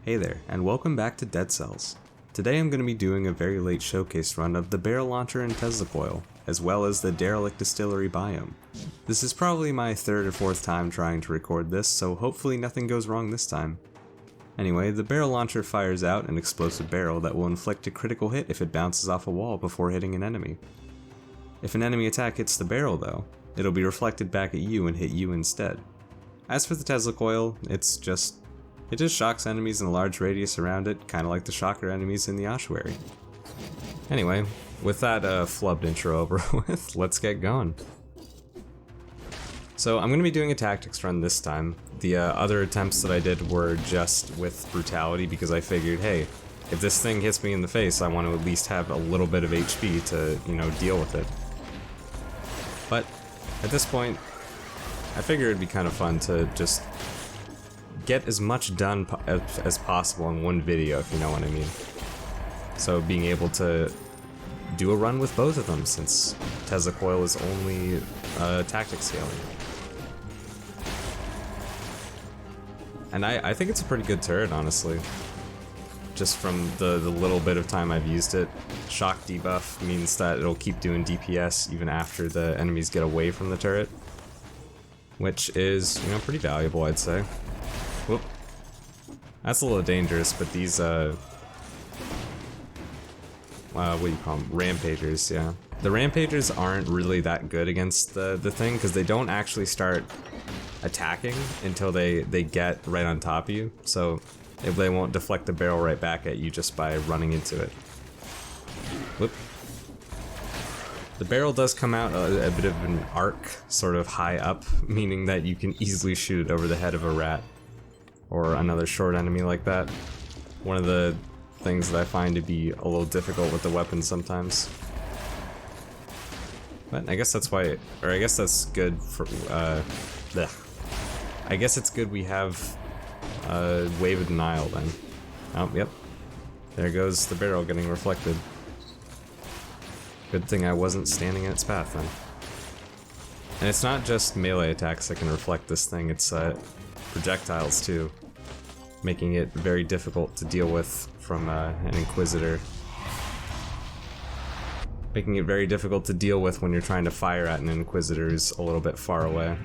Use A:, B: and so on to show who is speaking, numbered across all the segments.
A: Hey there, and welcome back to Dead Cells. Today I'm going to be doing a very late showcase run of the barrel launcher and Tesla Coil, as well as the derelict distillery biome. This is probably my third or fourth time trying to record this, so hopefully nothing goes wrong this time. Anyway, the barrel launcher fires out an explosive barrel that will inflict a critical hit if it bounces off a wall before hitting an enemy. If an enemy attack hits the barrel though, it'll be reflected back at you and hit you instead. As for the Tesla Coil, it just shocks enemies in a large radius around it, kinda like the shocker enemies in the ossuary. Anyway, with that flubbed intro over with, let's get going. So I'm going to be doing a tactics run this time. The other attempts that I did were just with brutality because I figured, hey, if this thing hits me in the face, I want to at least have a little bit of HP to, deal with it. But at this point, I figured it'd be kind of fun to just get as much done as possible in one video, if you know what I mean. So being able to do a run with both of them, since Tesla Coil is only tactic scaling. And I think it's a pretty good turret, honestly. Just from the little bit of time I've used it. Shock debuff means that it'll keep doing DPS even after the enemies get away from the turret. Which is, pretty valuable, I'd say. Whoop. That's a little dangerous, but these, what do you call them? Rampagers, yeah. The Rampagers aren't really that good against the thing, because they don't actually start attacking until they get right on top of you, so they won't deflect the barrel right back at you just by running into it. Whoop. The barrel does come out a bit of an arc, sort of high up, meaning that you can easily shoot it over the head of a rat. Or another short enemy like that. One of the things that I find to be a little difficult with the weapon sometimes. But I guess that's why, or I guess that's good for, I guess it's good we have Wave of Denial then. Oh, yep. There goes the barrel getting reflected. Good thing I wasn't standing in its path then. And it's not just melee attacks that can reflect this thing, it's projectiles too, making it very difficult to deal with from an Inquisitor. Making it very difficult to deal with when you're trying to fire at an Inquisitor who's a little bit far away.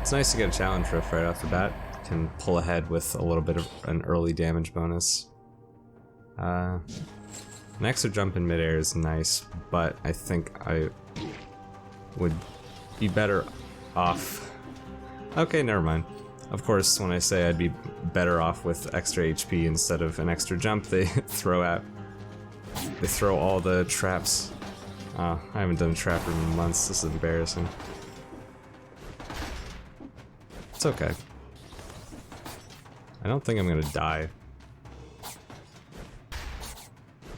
A: It's nice to get a challenge riff right off the bat. Can pull ahead with a little bit of an early damage bonus. An extra jump in midair is nice, but I think I would be better off. Okay, never mind. Of course, when I say I'd be better off with extra HP instead of an extra jump, they throw all the traps. I haven't done a trap room in months. This is embarrassing. It's okay. I don't think I'm gonna die.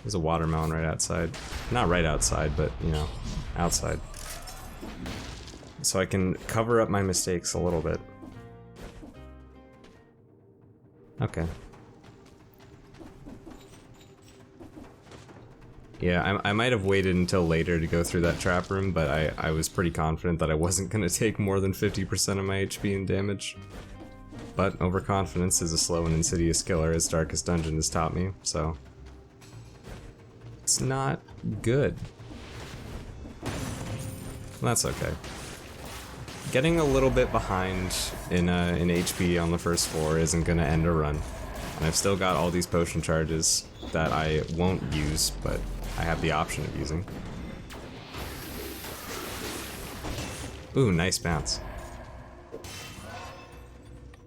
A: There's a watermelon right outside. Not right outside, but, outside. So I can cover up my mistakes a little bit. Okay. Yeah, I might have waited until later to go through that trap room, but I was pretty confident that I wasn't going to take more than 50% of my HP and damage. But overconfidence is a slow and insidious killer, as Darkest Dungeon has taught me, so it's not good. That's okay. Getting a little bit behind in HP on the first floor isn't gonna end a run. And I've still got all these potion charges that I won't use, but I have the option of using. Ooh, nice bounce.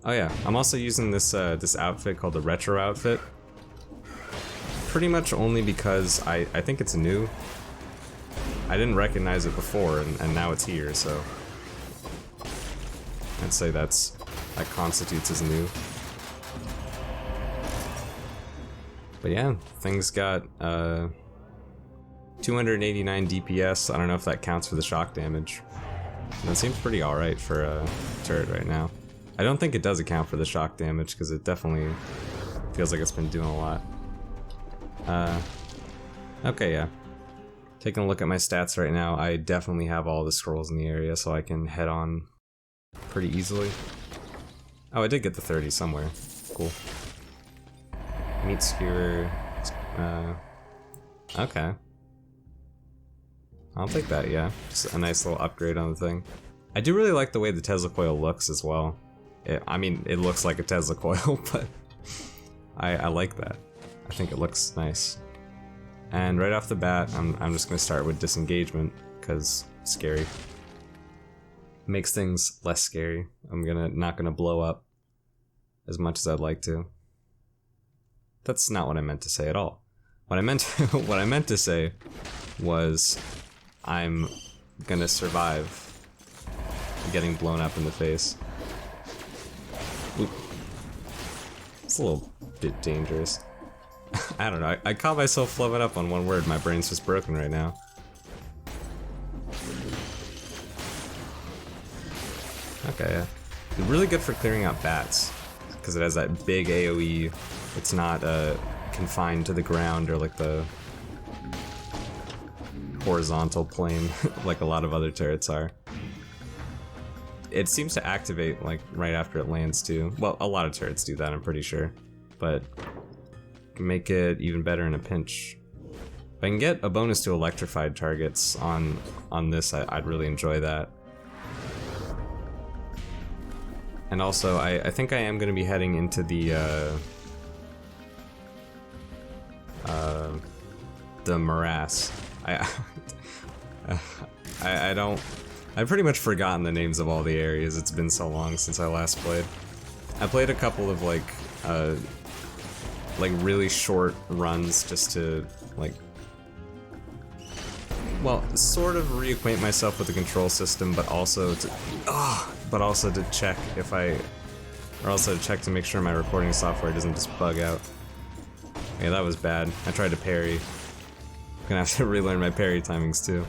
A: Oh yeah, I'm also using this this outfit called the Retro outfit. Pretty much only because I think it's new. I didn't recognize it before, and now it's here, so I'd say that constitutes as new. But yeah, things got 289 DPS. I don't know if that counts for the shock damage. That seems pretty alright for a turret right now. I don't think it does account for the shock damage, because it definitely feels like it's been doing a lot. Okay, yeah. Taking a look at my stats right now, I definitely have all the scrolls in the area, so I can head on pretty easily. Oh, I did get the 30 somewhere. Cool. Meat skewer. Okay. I'll take that, yeah. Just a nice little upgrade on the thing. I do really like the way the Tesla coil looks as well. I mean, it looks like a Tesla coil, but I like that. I think it looks nice. And right off the bat, I'm just gonna start with disengagement, because scary. Makes things less scary. I'm not gonna blow up as much as I'd like to. That's not what I meant to say at all. What I meant to say was I'm gonna survive getting blown up in the face. Oop. It's a little bit dangerous. I don't know, I caught myself flubbing up on one word, my brain's just broken right now. Okay, yeah. It's really good for clearing out bats, because it has that big AoE. It's not confined to the ground or like the horizontal plane like a lot of other turrets are. It seems to activate like right after it lands too. Well, a lot of turrets do that, I'm pretty sure, but can make it even better in a pinch. If I can get a bonus to electrified targets on this, I'd really enjoy that. And also, I think I am going to be heading into the morass. I've pretty much forgotten the names of all the areas. It's been so long since I last played. I played a couple of like really short runs just to like, well, sort of reacquaint myself with the control system, but also to check if to check to make sure my recording software doesn't just bug out. Yeah, that was bad. I tried to parry. I'm gonna have to relearn my parry timings too.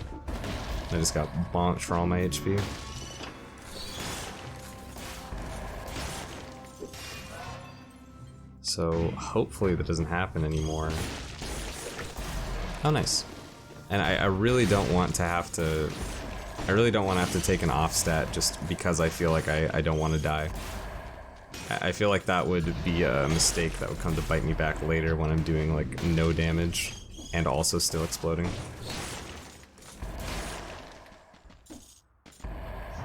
A: I just got bonked for all my HP. So hopefully that doesn't happen anymore. Oh, nice. And I really don't want to have to. I really don't want to have to take an off stat just because I feel like I don't want to die. I feel like that would be a mistake that would come to bite me back later when I'm doing like no damage and also still exploding.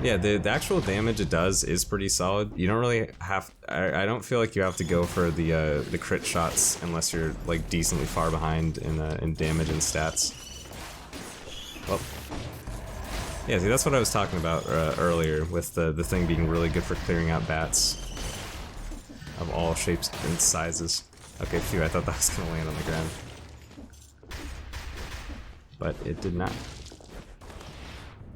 A: Yeah, the actual damage it does is pretty solid. You don't really have. I don't feel like you have to go for the crit shots unless you're like decently far behind in damage and stats. Well, yeah, see, that's what I was talking about earlier with the thing being really good for clearing out bats of all shapes and sizes. Okay, phew, I thought that was gonna land on the ground, but it did not.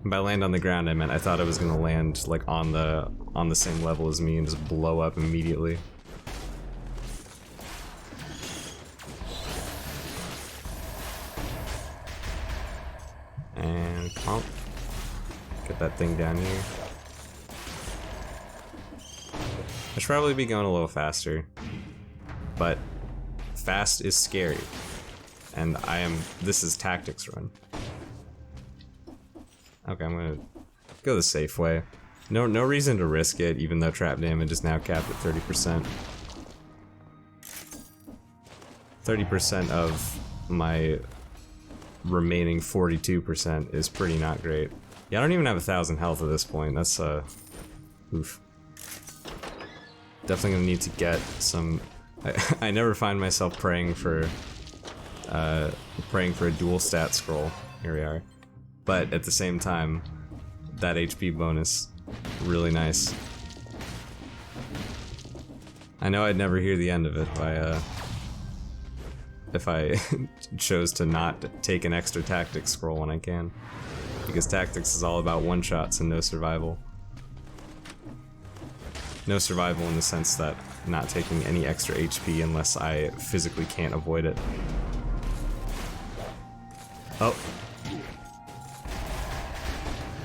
A: And by land on the ground, I meant I thought it was gonna land like on the same level as me and just blow up immediately. And comp. Get that thing down here. I should probably be going a little faster, but fast is scary, and this is tactics run. Okay, I'm gonna go the safe way. No reason to risk it, even though trap damage is now capped at 30%. 30% of my remaining 42% is pretty not great. Yeah, I don't even have 1,000 health at this point. That's oof. Definitely gonna need to get some. I never find myself praying for a dual stat scroll. Here we are. But at the same time, that HP bonus, really nice. I know I'd never hear the end of it if I chose to not take an extra tactics scroll when I can. Because tactics is all about one-shots and no survival. No survival in the sense that not taking any extra HP unless I physically can't avoid it. Oh.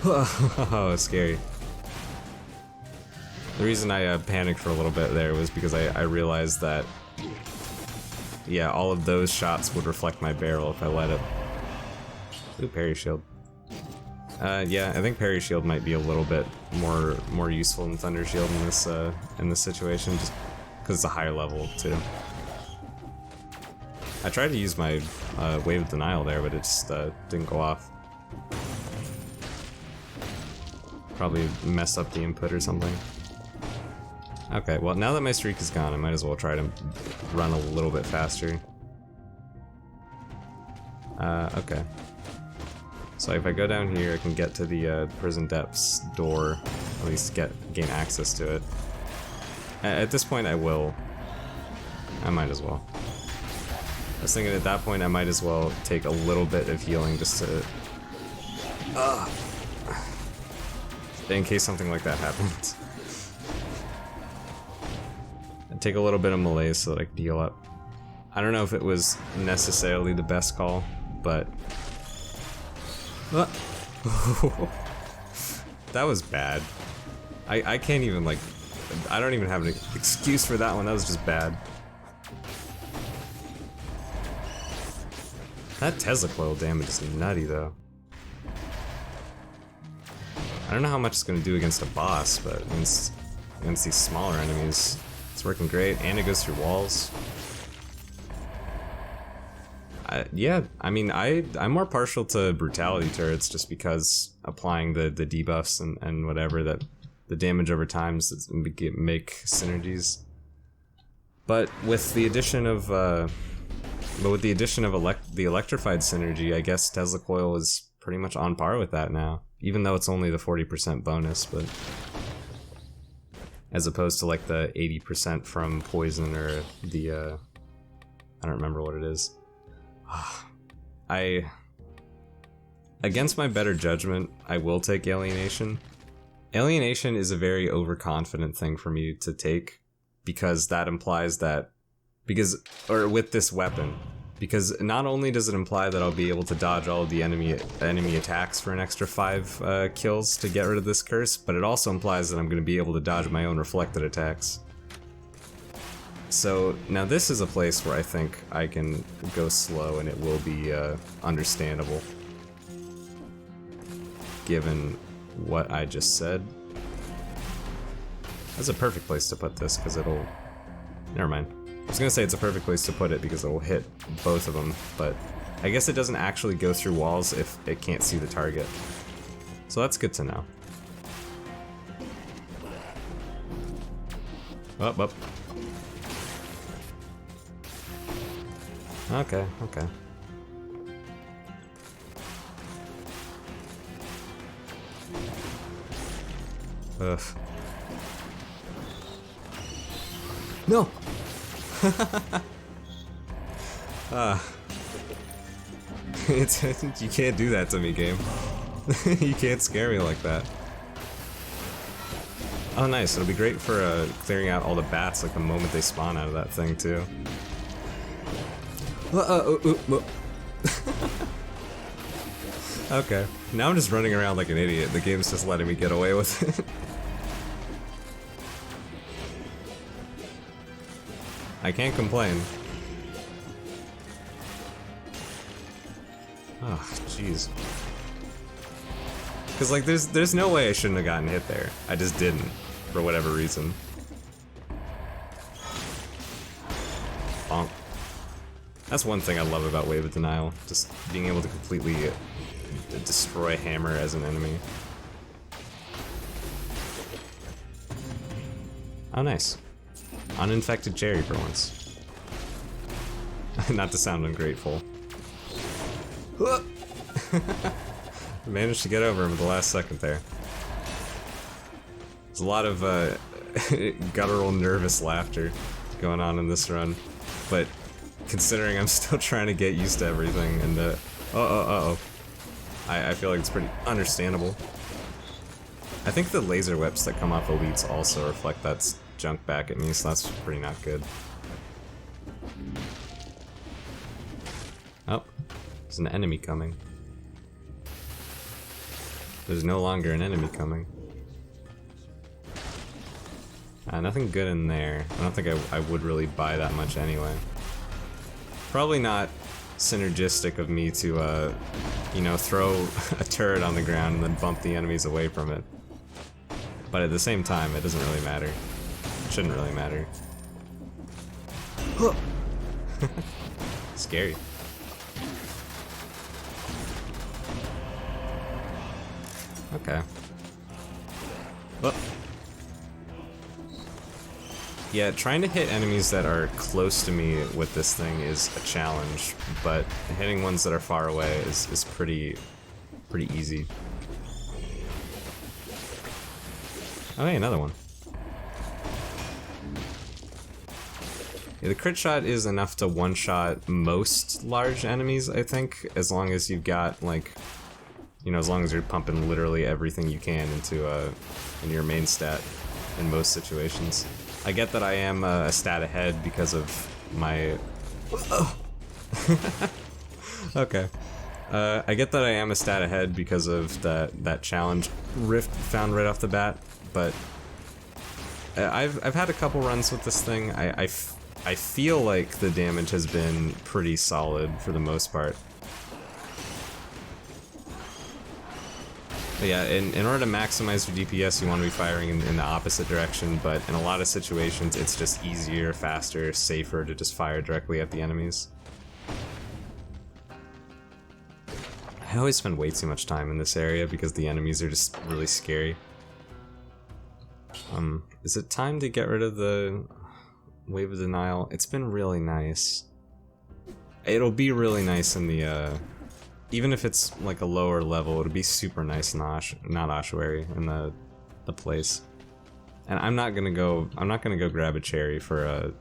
A: Oh, scary. The reason I panicked for a little bit there was because I realized that, yeah, all of those shots would reflect my barrel if I let it. Ooh, parry shield. Yeah, I think parry shield might be a little bit more useful than Thunder Shield in this situation, just because it's a higher level too. I tried to use my Wave of Denial there, but it just didn't go off. Probably messed up the input or something. Okay, well now that my streak is gone, I might as well try to run a little bit faster. Okay. So if I go down here, I can get to the prison depths door, at least gain access to it. At this point, I will. I might as well. I was thinking at that point, I might as well take a little bit of healing just to, in case something like that happens. I'd take a little bit of malaise so that I could heal up. I don't know if it was necessarily the best call, but that was bad. I can't even, like, I don't even have an excuse for that one. That was just bad. That Tesla coil damage is nutty though. I don't know how much it's going to do against a boss, but against these smaller enemies, it's working great, and it goes through walls. Yeah, I mean, I'm more partial to brutality turrets just because applying the debuffs and whatever, that the damage over time make synergies. But with the addition of the electrified synergy, I guess Tesla Coil is pretty much on par with that now, even though it's only the 40% bonus, but as opposed to like the 80% from poison or the I don't remember what it is. Against my better judgment, I will take Alienation. Alienation is a very overconfident thing for me to take, because that implies that, with this weapon, because not only does it imply that I'll be able to dodge all of the enemy attacks for an extra 5 kills to get rid of this curse, but it also implies that I'm going to be able to dodge my own reflected attacks. So now this is a place where I think I can go slow and it will be understandable, given what I just said. That's a perfect place to put this, because it'll... Never mind. I was gonna say it's a perfect place to put it because it'll hit both of them, but I guess it doesn't actually go through walls if it can't see the target. So that's good to know. Up. Okay. Ugh. No! You can't do that to me, game. You can't scare me like that. Oh nice, it'll be great for clearing out all the bats like the moment they spawn out of that thing too. Okay, now I'm just running around like an idiot. The game's just letting me get away with it. I can't complain. Oh, jeez. Because, like, there's no way I shouldn't have gotten hit there. I just didn't, for whatever reason. Bonk. That's one thing I love about Wave of Denial, just being able to completely destroy Hammer as an enemy. Oh, nice. Uninfected cherry for once. Not to sound ungrateful. Managed to get over him at the last second there. There's a lot of guttural, nervous laughter going on in this run, but considering I'm still trying to get used to everything, and I feel like it's pretty understandable. I think the laser whips that come off elites also reflect that junk back at me, so that's pretty not good. Oh, there's an enemy coming. There's no longer an enemy coming. Nothing good in there. I don't think I would really buy that much anyway. Probably not synergistic of me to, you know, throw a turret on the ground and then bump the enemies away from it. But at the same time, it doesn't really matter. It shouldn't really matter. Scary. Okay. Well. Yeah, trying to hit enemies that are close to me with this thing is a challenge, but hitting ones that are far away is pretty easy. Oh, hey, another one. Yeah, the crit shot is enough to one-shot most large enemies, I think, as long as you've got, like, you know, as long as you're pumping literally everything you can into your main stat in most situations. I get that I am a stat ahead because of my... Okay. I get that I am a stat ahead because of that challenge rift found right off the bat, but I've had a couple runs with this thing. I feel like the damage has been pretty solid for the most part. But yeah, in order to maximize your DPS, you want to be firing in the opposite direction, but in a lot of situations, it's just easier, faster, safer to just fire directly at the enemies. I always spend way too much time in this area because the enemies are just really scary. Is it time to get rid of the Wave of Denial? It's been really nice. It'll be really nice in the, even if it's like a lower level, it'll be super nice in the not ossuary in the place. And I'm not gonna go grab a cherry for a,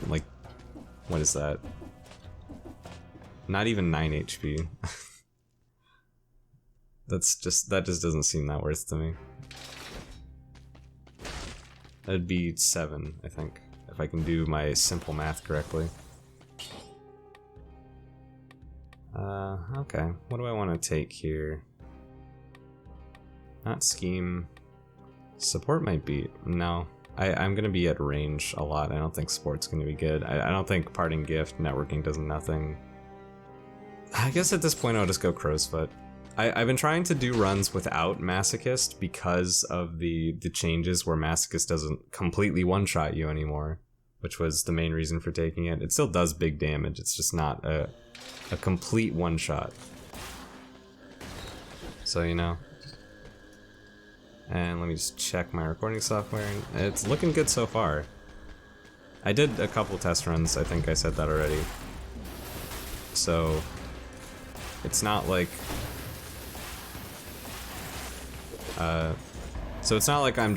A: like, what is that? Not even 9 HP. That just doesn't seem that worth to me. That'd be 7, I think, if I can do my simple math correctly. Okay. What do I want to take here? Not scheme. Support might be... No. I'm gonna be at range a lot. I don't think support's gonna be good. I don't think parting gift, networking does nothing. I guess at this point I'll just go crow's foot. I've been trying to do runs without Masochist because of the changes where Masochist doesn't completely one-shot you anymore, which was the main reason for taking it. It still does big damage, it's just not a complete one-shot. So, you know. And let me just check my recording software. It's looking good so far. I did a couple test runs, I think I said that already. So, it's not like... so it's not like I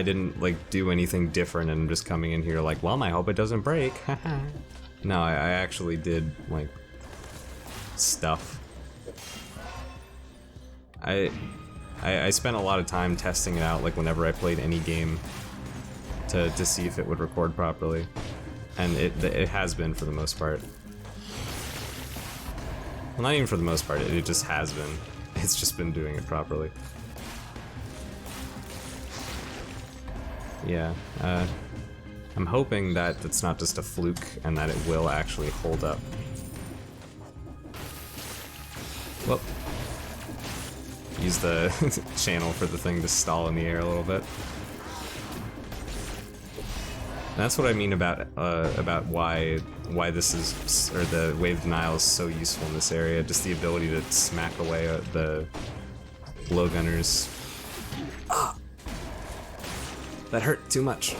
A: didn't like do anything different and I'm just coming in here like, well, I hope it doesn't break. No, I actually did like stuff. I spent a lot of time testing it out, like whenever I played any game to see if it would record properly, and it has been for the most part. Well, not even for the most part, it just has been. It's just been doing it properly. Yeah, I'm hoping that it's not just a fluke and that it will actually hold up. Whoop. Use the channel for the thing to stall in the air a little bit. That's what I mean about why this is, or the Wave Denial is so useful in this area. Just the ability to smack away at the blowgunners. Ah! That hurt too much.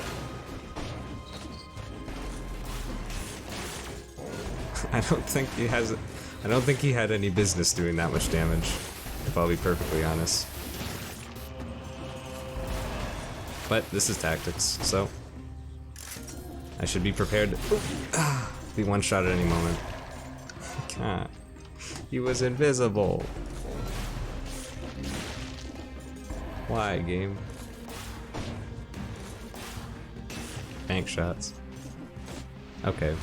A: I don't think he had any business doing that much damage, if I'll be perfectly honest. But this is tactics, so I should be prepared to be one-shot at any moment. God, he was invisible. Why, game? Bank shots. Okay.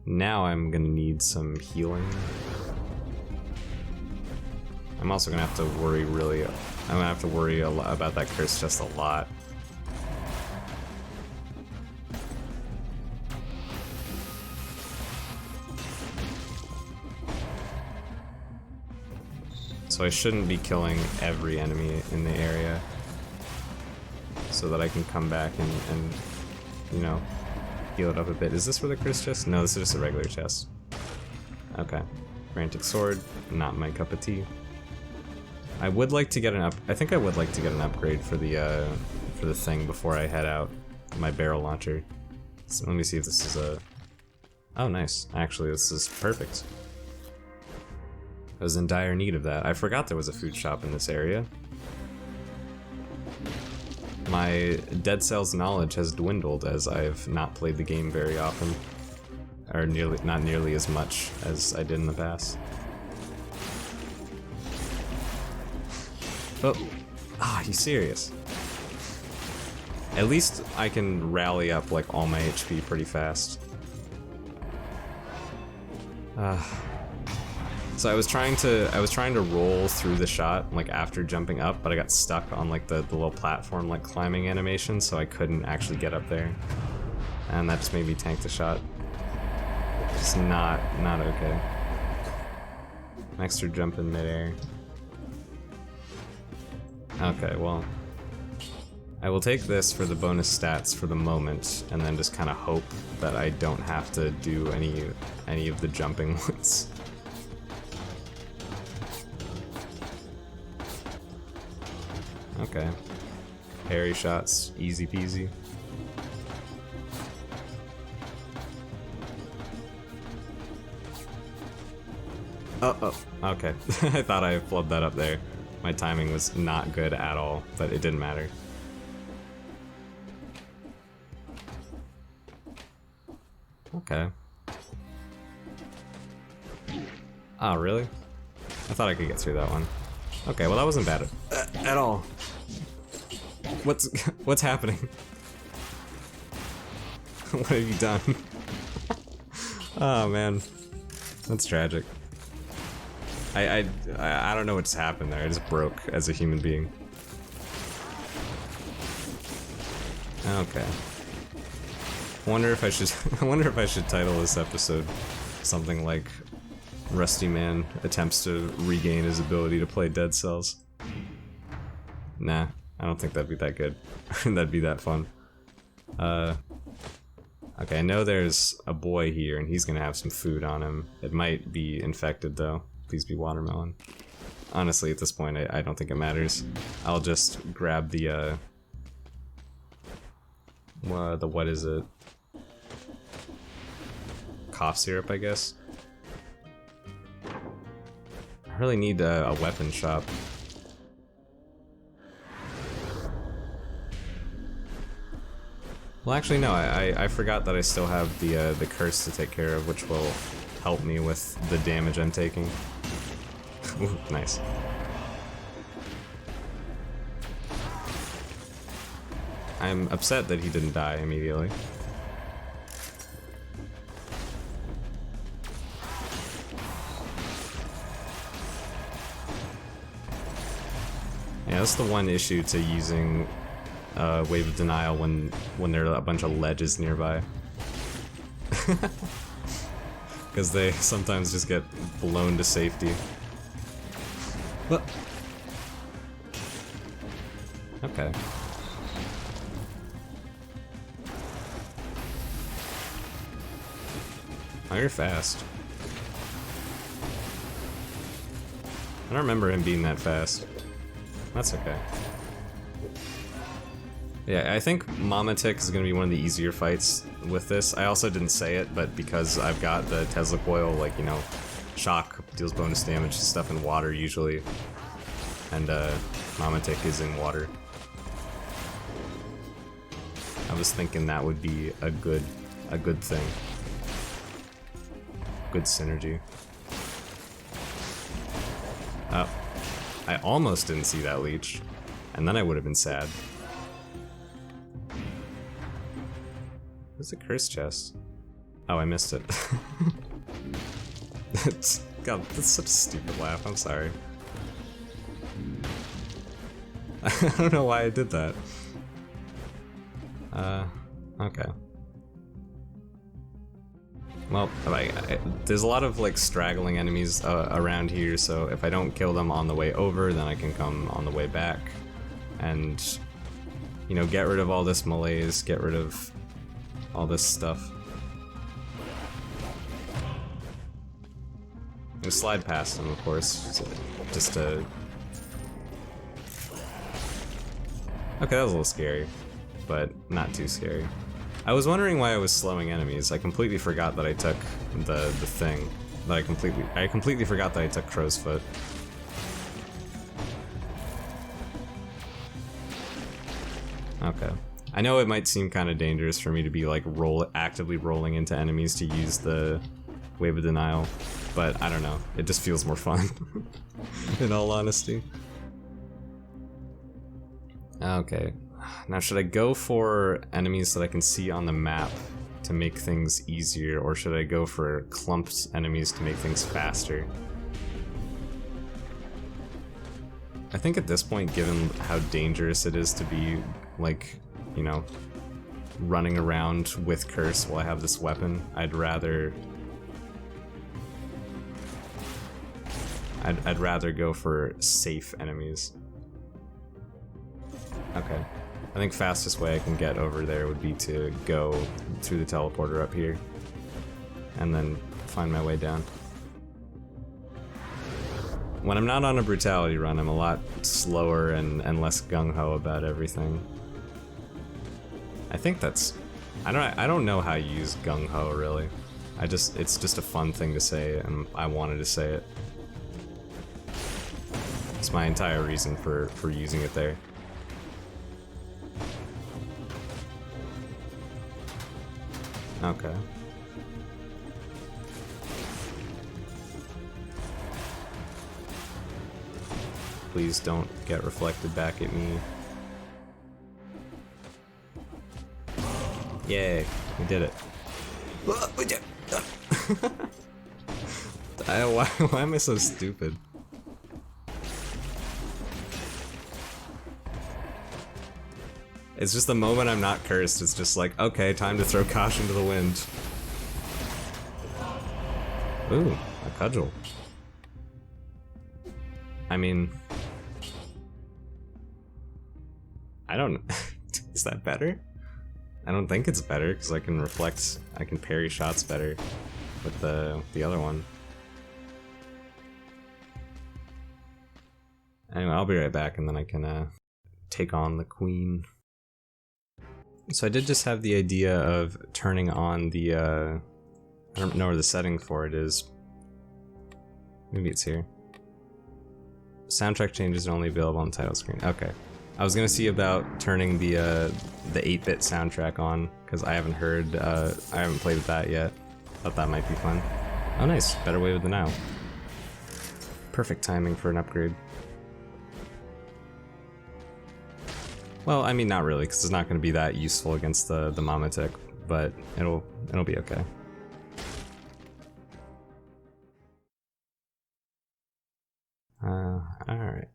A: Now I'm gonna need some healing. I'm also gonna have to worry about that curse just a lot. So I shouldn't be killing every enemy in the area. So that I can come back and you know, heal it up a bit. Is this where the curse chest? No, this is just a regular chest. Okay. Frantic sword, not my cup of tea. I would like to get an I think I would like to get an upgrade for the thing before I head out. My barrel launcher. So let me see if this is a... Oh, nice. Actually, this is perfect. I was in dire need of that. I forgot there was a food shop in this area. My Dead Cells knowledge has dwindled as I've not played the game very often. Or not nearly as much as I did in the past. Oh, are you serious? At least I can rally up like all my HP pretty fast. So I was trying to roll through the shot like after jumping up, but I got stuck on like the little platform like climbing animation, so I couldn't actually get up there, and that just made me tank the shot. It's not okay. Extra jump in midair. Okay, well, I will take this for the bonus stats for the moment, and then just kind of hope that I don't have to do any of the jumping ones. Okay. Parry shots, easy peasy. Oh, okay. I thought I flubbed that up there. My timing was not good at all, but it didn't matter. Okay. Oh, really? I thought I could get through that one. Okay, well that wasn't bad at all. What's happening? What have you done? Oh man, that's tragic. I don't know what's happened there. I just broke as a human being. Okay. I wonder if I should title this episode something like Rusty Man attempts to regain his ability to play Dead Cells. Nah, I don't think that'd be that good. That'd be that fun. Okay, I know there's a boy here and he's gonna have some food on him. It might be infected though. Please be watermelon. Honestly, at this point, I don't think it matters. I'll just grab the what is it? Cough syrup, I guess. I really need a weapon shop. Well, actually, no. I forgot that I still have the curse to take care of, which will help me with the damage I'm taking. Ooh, nice. I'm upset that he didn't die immediately. Yeah, that's the one issue to using Wave of Denial when there are a bunch of ledges nearby. Because they sometimes just get blown to safety. What? Okay. Oh, you're fast. I don't remember him being that fast. That's okay. Yeah, I think Mama Tick is going to be one of the easier fights with this. I also didn't say it, but because I've got the Tesla Coil, like, you know, shock deals bonus damage, stuff in water usually. And Mama Tick is in water. I was thinking that would be a good thing. Good synergy. Oh. I almost didn't see that leech, and then I would have been sad. Where's the curse chest? Oh, I missed it. God, that's such a stupid laugh, I'm sorry. I don't know why I did that. Okay. Well, there's a lot of like straggling enemies around here, so if I don't kill them on the way over, then I can come on the way back and, you know, get rid of all this malaise, get rid of all this stuff. And slide past them, of course, just to... Okay, that was a little scary, but not too scary. I was wondering why I was slowing enemies. I completely forgot that I took the thing. That I completely forgot that I took Crow's Foot. Okay. I know it might seem kind of dangerous for me to be like actively rolling into enemies to use the Wave of Denial, but I don't know. It just feels more fun, in all honesty. Okay. Now, should I go for enemies that I can see on the map to make things easier, or should I go for clumped enemies to make things faster? I think at this point, given how dangerous it is to be, like, you know, running around with Curse while I have this weapon, I'd rather go for safe enemies. Okay. I think fastest way I can get over there would be to go through the teleporter up here and then find my way down. When I'm not on a brutality run, I'm a lot slower and less gung-ho about everything. I think that's... I don't know how you use gung-ho, really. It's just a fun thing to say, and I wanted to say it. It's my entire reason for using it there. Okay. Please don't get reflected back at me. Yay, we did it. Why am I so stupid? It's just the moment I'm not cursed, it's just like, okay, time to throw caution to the wind. Ooh, a cudgel. I mean... I don't... Is that better? I don't think it's better, because I can reflect... I can parry shots better with the other one. Anyway, I'll be right back, and then I can take on the queen. So I did just have the idea of turning on the, I don't know where the setting for it is. Maybe it's here. Soundtrack changes are only available on the title screen. Okay. I was gonna see about turning the 8-bit soundtrack on, because I haven't heard, I haven't played with that yet. Thought that might be fun. Oh nice, better Wave of Denial. Perfect timing for an upgrade. Well, I mean, not really, because it's not going to be that useful against the Mamatic, but it'll be okay. Alright.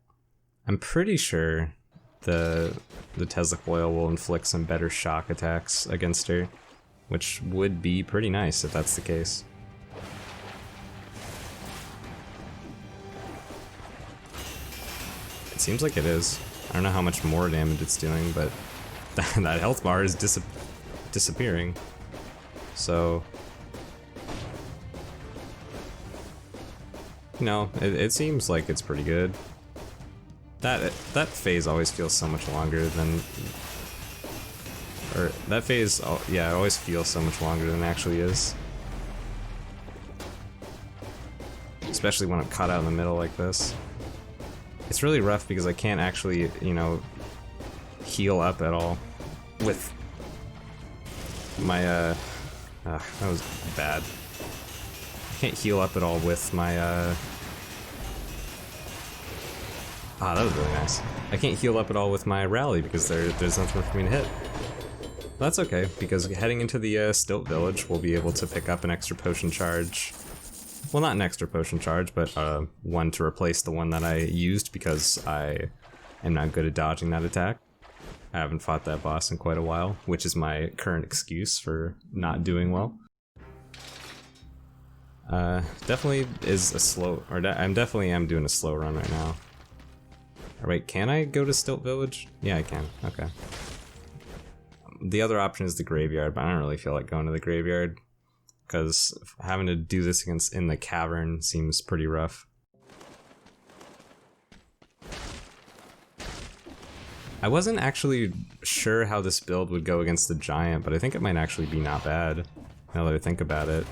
A: I'm pretty sure the Tesla Coil will inflict some better shock attacks against her, which would be pretty nice if that's the case. It seems like it is. I don't know how much more damage it's doing, but that health bar is disappearing. So, you know, it seems like it's pretty good. That phase always feels so much longer than, or that phase, yeah, it always feels so much longer than it actually is. Especially when I'm caught out in the middle like this. It's really rough because I can't actually, you know, heal up at all with my, that was bad. I can't heal up at all with my, that was really nice. I can't heal up at all with my rally because there's nothing for me to hit. That's okay, because heading into the Stilt Village, we'll be able to pick up an extra potion charge. Well, not an extra potion charge, but one to replace the one that I used because I am not good at dodging that attack. I haven't fought that boss in quite a while, which is my current excuse for not doing well. Definitely is a slow, or I'm definitely am doing a slow run right now. Or wait, can I go to Stilt Village? Yeah, I can. Okay. The other option is the graveyard, but I don't really feel like going to the graveyard because having to do this against in the cavern seems pretty rough. I wasn't actually sure how this build would go against the giant, but I think it might actually be not bad now that I think about it.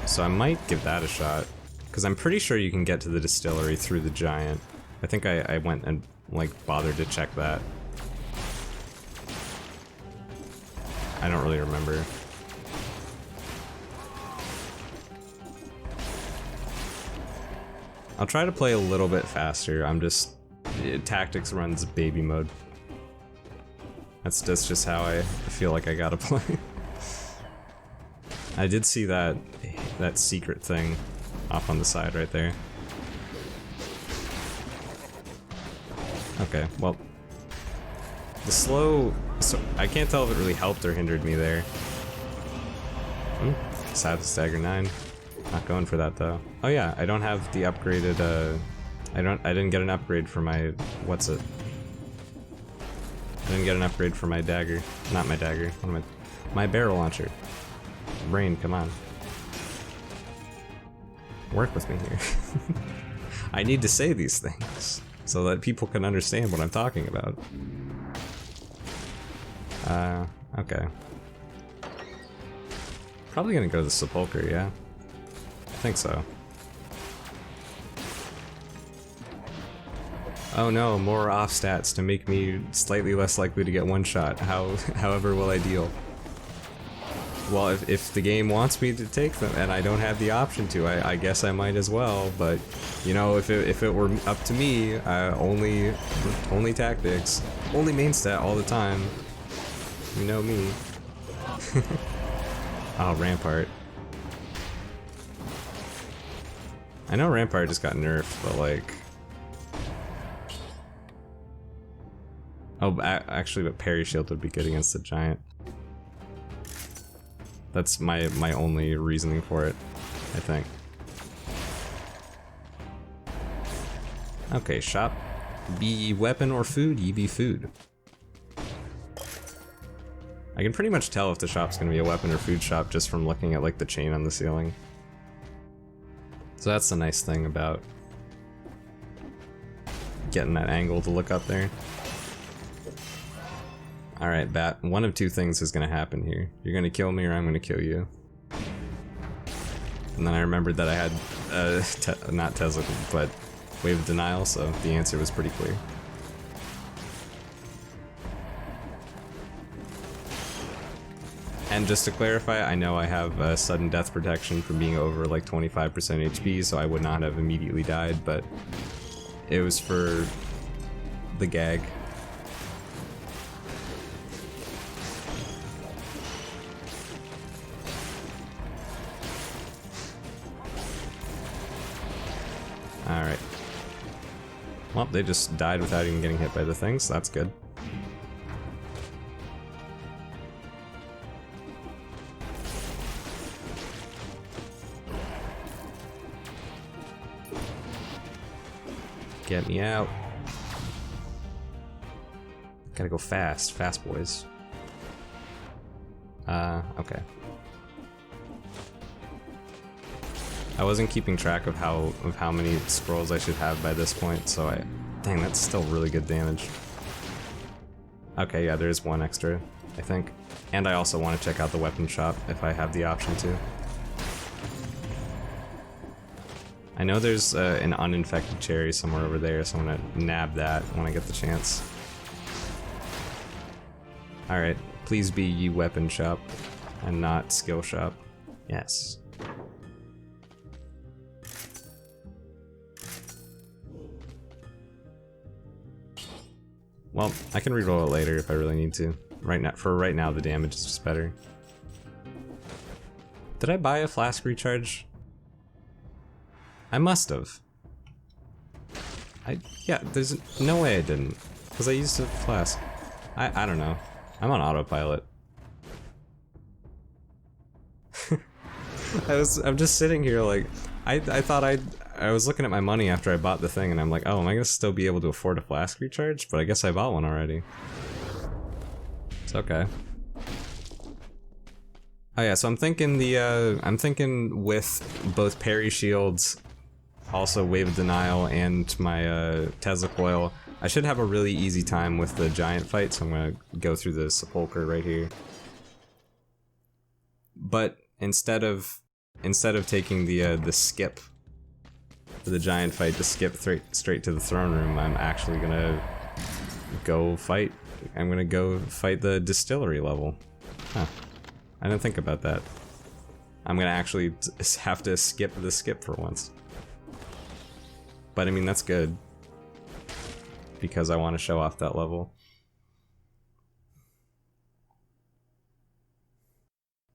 A: So I might give that a shot, because I'm pretty sure you can get to the distillery through the giant. I think I went and like bothered to check that. I don't really remember. I'll try to play a little bit faster. I'm just... Tactics runs baby mode. That's just how I feel like I gotta play. I did see that secret thing off on the side right there. Okay, well... The slow... So I can't tell if it really helped or hindered me there. Sad Stagger 9. Not going for that though. Oh yeah, I don't have the upgraded, I didn't get an upgrade for my, what's it? I didn't get an upgrade for my dagger. Not my dagger, what am I? My barrel launcher. Brain, come on. Work with me here. I need to say these things so that people can understand what I'm talking about. Okay. Probably gonna go to the Sepulcher, yeah. I think so. Oh no, more off stats to make me slightly less likely to get one shot. However will I deal? Well, if the game wants me to take them and I don't have the option to, I guess I might as well, but you know, if it were up to me, only tactics, only main stat all the time. You know me. Oh, Rampart. I know Rampart just got nerfed, but like... Oh, actually, but Parry Shield would be good against the giant. That's my only reasoning for it, I think. Okay, shop. Be ye weapon or food, ye be food. I can pretty much tell if the shop's gonna be a weapon or food shop just from looking at like the chain on the ceiling. So that's the nice thing about getting that angle to look up there. Alright, Bat, one of two things is gonna happen here. You're gonna kill me or I'm gonna kill you. And then I remembered that I had, not Tesla, but Wave of Denial, so the answer was pretty clear. And just to clarify, I know I have sudden death protection from being over like 25% HP, so I would not have immediately died, but it was for the gag. Alright. Well, they just died without even getting hit by the thing, so that's good. Get me out. Gotta go fast. Fast, boys. Okay. I wasn't keeping track of how many scrolls I should have by this point, so dang, that's still really good damage. Okay, yeah, there is one extra, I think. And I also want to check out the weapon shop if I have the option to. I know there's an uninfected cherry somewhere over there, so I'm gonna nab that when I get the chance. Alright, please be ye weapon shop, and not skill shop. Yes. Well, I can reroll it later if I really need to. For right now, the damage is just better. Did I buy a flask recharge? I must have. Yeah, there's no way I didn't, because I used a flask. I don't know. I'm on autopilot. I'm just sitting here like, I thought I was looking at my money after I bought the thing and I'm like, oh, am I gonna still be able to afford a flask recharge? But I guess I bought one already. It's okay. Oh yeah, so I'm thinking I'm thinking with both parry shields, also wave of denial, and my Tesla Coil, I should have a really easy time with the giant fight, so I'm gonna go through the sepulcher right here. But instead of taking the skip for the giant fight to skip straight to the throne room, I'm actually gonna go fight. I'm gonna go fight the distillery level. Huh. I didn't think about that. I'm gonna actually have to skip the skip for once. But I mean, that's good. Because I want to show off that level.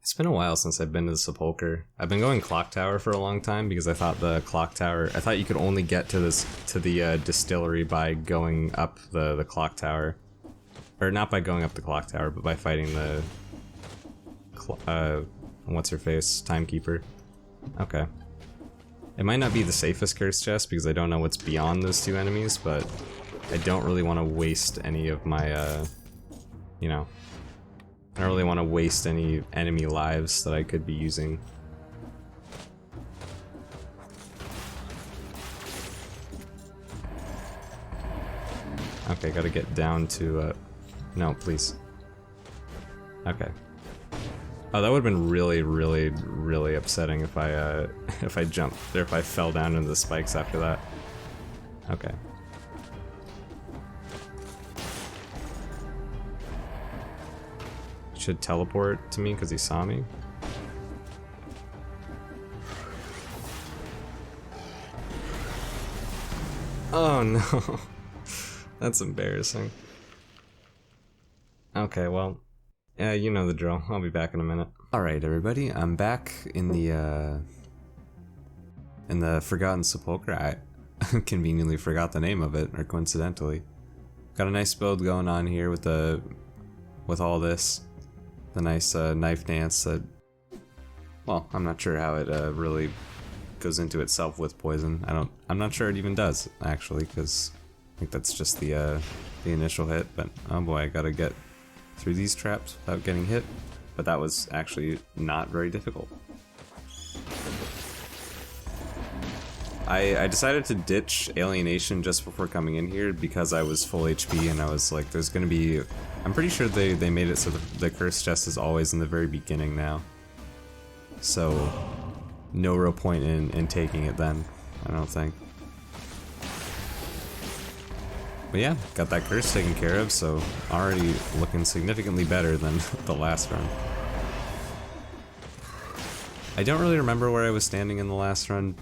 A: It's been a while since I've been to the sepulcher. I've been going clock tower for a long time because I thought the clock tower, I thought you could only get to the distillery by going up the clock tower. Or not by going up the clock tower, but by fighting the what's her face? Timekeeper. Okay. It might not be the safest curse chest because I don't know what's beyond those two enemies, but I don't really want to waste any of my, you know, I don't really want to waste any enemy lives that I could be using. Okay, gotta get down to, no, please. Okay. Oh, that would've been really, really, really upsetting if I jumped, or if I fell down into the spikes after that. Okay. Should teleport to me because he saw me. Oh no. That's embarrassing. Okay, well, yeah, you know the drill. I'll be back in a minute. Alright, everybody, I'm back in the Forgotten Sepulcher. I conveniently forgot the name of it, or coincidentally. Got a nice build going on here with all this. The nice knife dance that, well, I'm not sure how it really goes into itself with poison. I'm not sure it even does, actually, because I think that's just the initial hit, but oh boy, I gotta get through these traps without getting hit. But that was actually not very difficult. I decided to ditch Alienation just before coming in here because I was full HP and I was like, there's gonna be... I'm pretty sure they made it so the curse chest is always in the very beginning now. So, no real point in taking it then, I don't think. But yeah, got that curse taken care of, so already looking significantly better than the last run. I don't really remember where I was standing in the last run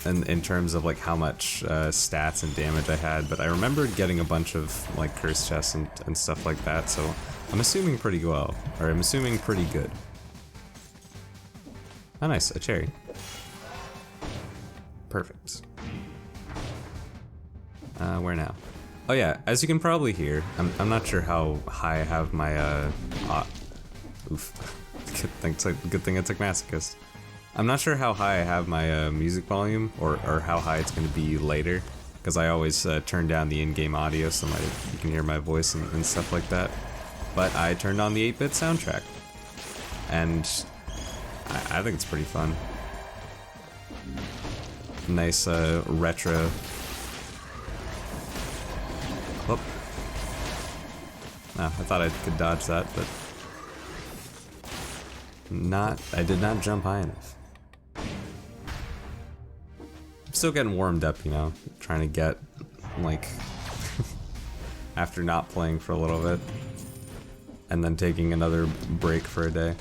A: in terms of like how much stats and damage I had, but I remember getting a bunch of like curse chests and stuff like that, so I'm assuming pretty well, or I'm assuming pretty good. Oh nice, a cherry. Perfect. Where now? Oh yeah, as you can probably hear, I'm not sure how high I have my oof. Good thing I took Masochist. I'm not sure how high I have my music volume, or how high it's going to be later, because I always turn down the in-game audio so you can hear my voice and stuff like that. But I turned on the 8-bit soundtrack, and I think it's pretty fun. Nice retro. Whoop. Oh, I thought I could dodge that, but I did not jump high enough. I'm still getting warmed up, you know, trying to get, like, after not playing for a little bit, and then taking another break for a day.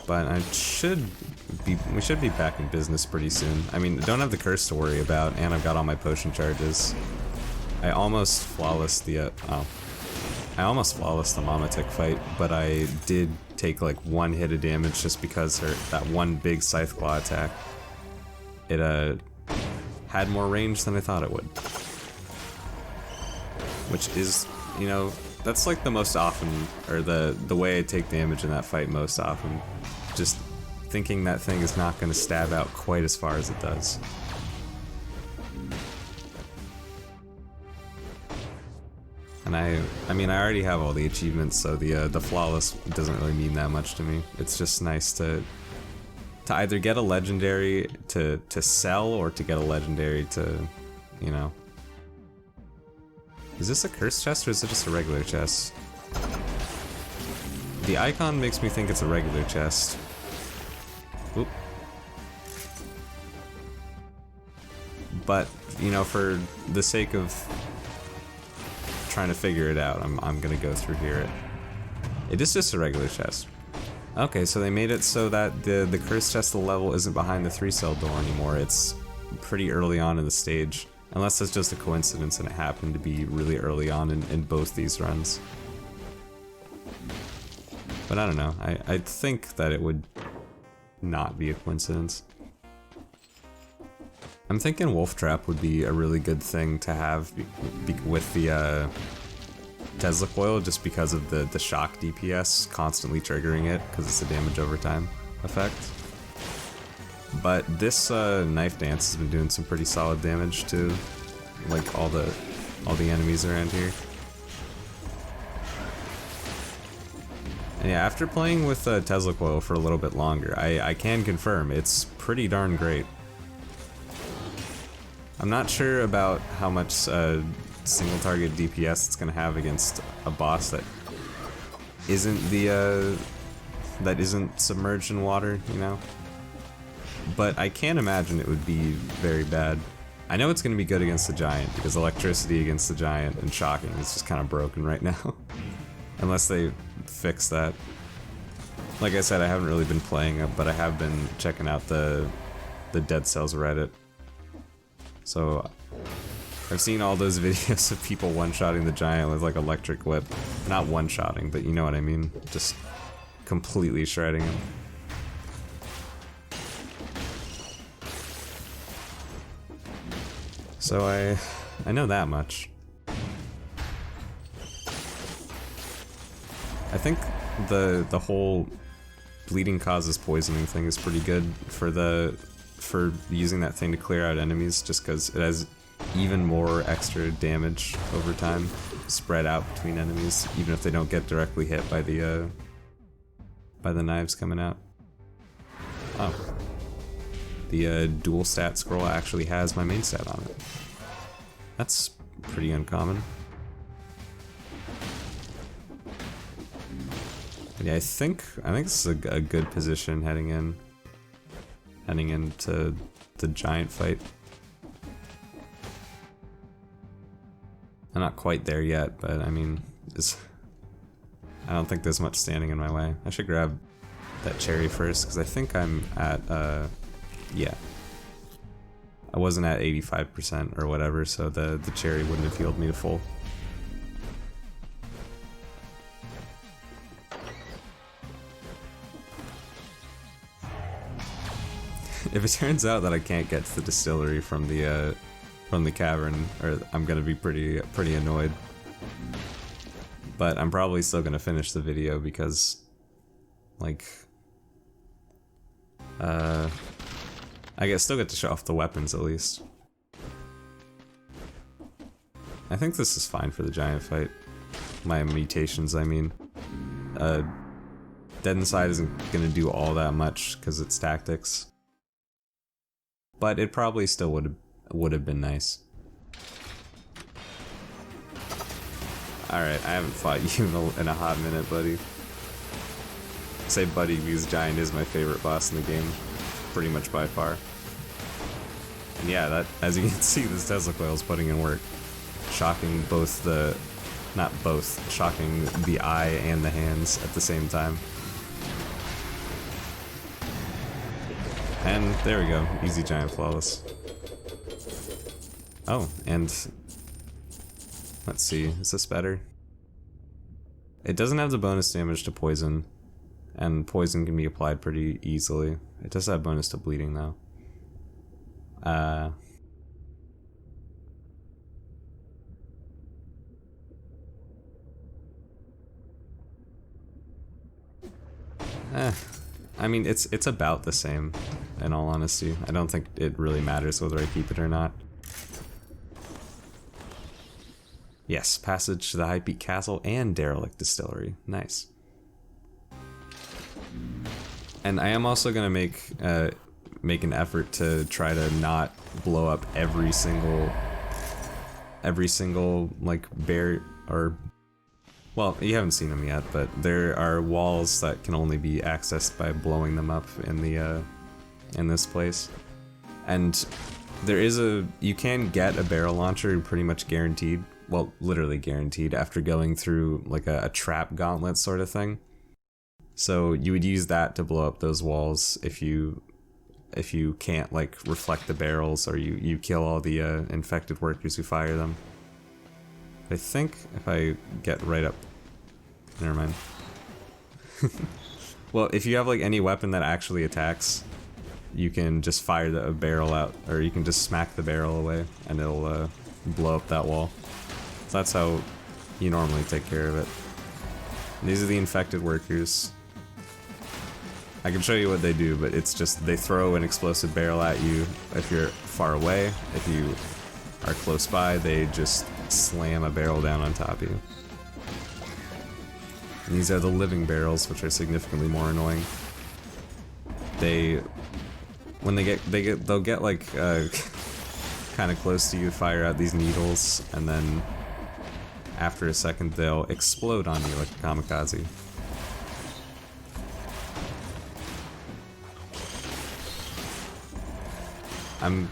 A: But we should be back in business pretty soon. I mean, don't have the curse to worry about, and I've got all my potion charges. I almost flawlessed the Mamatic fight, but I did take like one hit of damage just because that one big Scythe Claw attack. It had more range than I thought it would. Which is, you know, That's like the most often, or the way I take damage in that fight most often. Just thinking that thing is not going to stab out quite as far as it does. And I mean, I already have all the achievements, so the flawless doesn't really mean that much to me. It's just nice to either get a legendary to sell, or to get a legendary to, you know. Is this a cursed chest, or is it just a regular chest? The icon makes me think it's a regular chest. Oop. But, you know, for the sake of trying to figure it out, I'm gonna go through here. It is just a regular chest. Okay, so they made it so that the cursed chest level isn't behind the 3-cell door anymore. It's pretty early on in the stage. Unless that's just a coincidence and it happened to be really early on in both these runs. But I don't know, I think that it would not be a coincidence. I'm thinking Wolf Trap would be a really good thing to have with the Tesla Coil, just because of the shock DPS constantly triggering it, because it's a damage over time effect. But this knife dance has been doing some pretty solid damage to like all the enemies around here. And yeah, after playing with Tesla Coil for a little bit longer, I can confirm it's pretty darn great. I'm not sure about how much single target DPS it's gonna have against a boss that isn't that isn't submerged in water, you know. But I can't imagine it would be very bad. I know it's gonna be good against the giant, because electricity against the giant and shocking is just kind of broken right now. Unless they fix that. Like I said, I haven't really been playing it, but I have been checking out the Dead Cells Reddit. So I've seen all those videos of people one-shotting the giant with like electric whip. Not one-shotting, but you know what I mean. Just completely shredding him. So I know that much. I think the whole bleeding causes poisoning thing is pretty good for using that thing to clear out enemies, just because it has even more extra damage over time spread out between enemies, even if they don't get directly hit by the knives coming out. Oh. The dual stat scroll actually has my main stat on it. That's pretty uncommon. But yeah, I think this is a good position heading into the giant fight. I'm not quite there yet, but I mean, I don't think there's much standing in my way. I should grab that cherry first, because I think I'm at, yeah. I wasn't at 85% or whatever, so the cherry wouldn't have healed me to full. If it turns out that I can't get to the distillery from the cavern, or I'm gonna be pretty annoyed. But I'm probably still gonna finish the video because, like, still get to show off the weapons at least. I think this is fine for the giant fight. My mutations, I mean. Dead Inside isn't gonna do all that much because it's tactics. But it probably still would have been nice. Alright, I haven't fought you in a hot minute, buddy. I say buddy because Giant is my favorite boss in the game, pretty much by far. And yeah, that, as you can see, this Tesla Coil is putting in work. Shocking both shocking the eye and the hands at the same time. And there we go, easy giant flawless. Oh, and let's see, is this better? It doesn't have the bonus damage to poison, and poison can be applied pretty easily. It does have bonus to bleeding though. I mean, it's about the same, in all honesty. I don't think it really matters whether I keep it or not. Yes, passage to the High Peak Castle and Derelict Distillery. Nice. And I am also gonna make an effort to try to not blow up every single like bear or, well, you haven't seen them yet, but there are walls that can only be accessed by blowing them up in the in this place. And there is you can get a barrel launcher pretty much guaranteed, well, literally guaranteed, after going through like a trap gauntlet sort of thing. So you would use that to blow up those walls if you can't like reflect the barrels, or you kill all the infected workers who fire them. I think if I get right up, never mind. Well, if you have like any weapon that actually attacks, you can just fire the barrel out, or you can just smack the barrel away and it'll blow up that wall. So that's how you normally take care of it. And these are the infected workers. I can show you what they do, but it's just they throw an explosive barrel at you if you're far away. If you are close by, they just slam a barrel down on top of you. And these are the living barrels, which are significantly more annoying. They'll get like kind of close to you, fire out these needles, and then after a second they'll explode on you like a kamikaze. I'm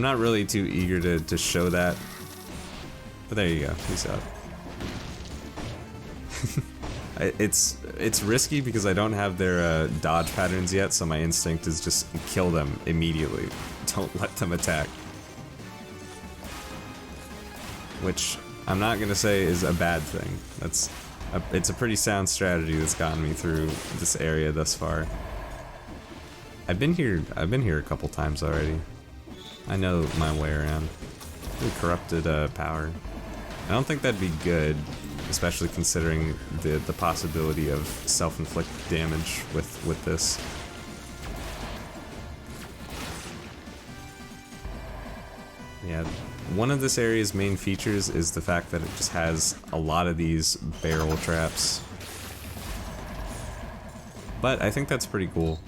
A: not really too eager to show that, but there you go, you saw it. It's risky because I don't have their dodge patterns yet, so my instinct is just kill them immediately. Don't let them attack. Which I'm not gonna say is a bad thing. It's a pretty sound strategy that's gotten me through this area thus far. I've been here a couple times already. I know my way around. Ooh, corrupted power. I don't think that'd be good, especially considering the possibility of self-inflicted damage with this. Yeah, one of this area's main features is the fact that it just has a lot of these barrel traps. But I think that's pretty cool.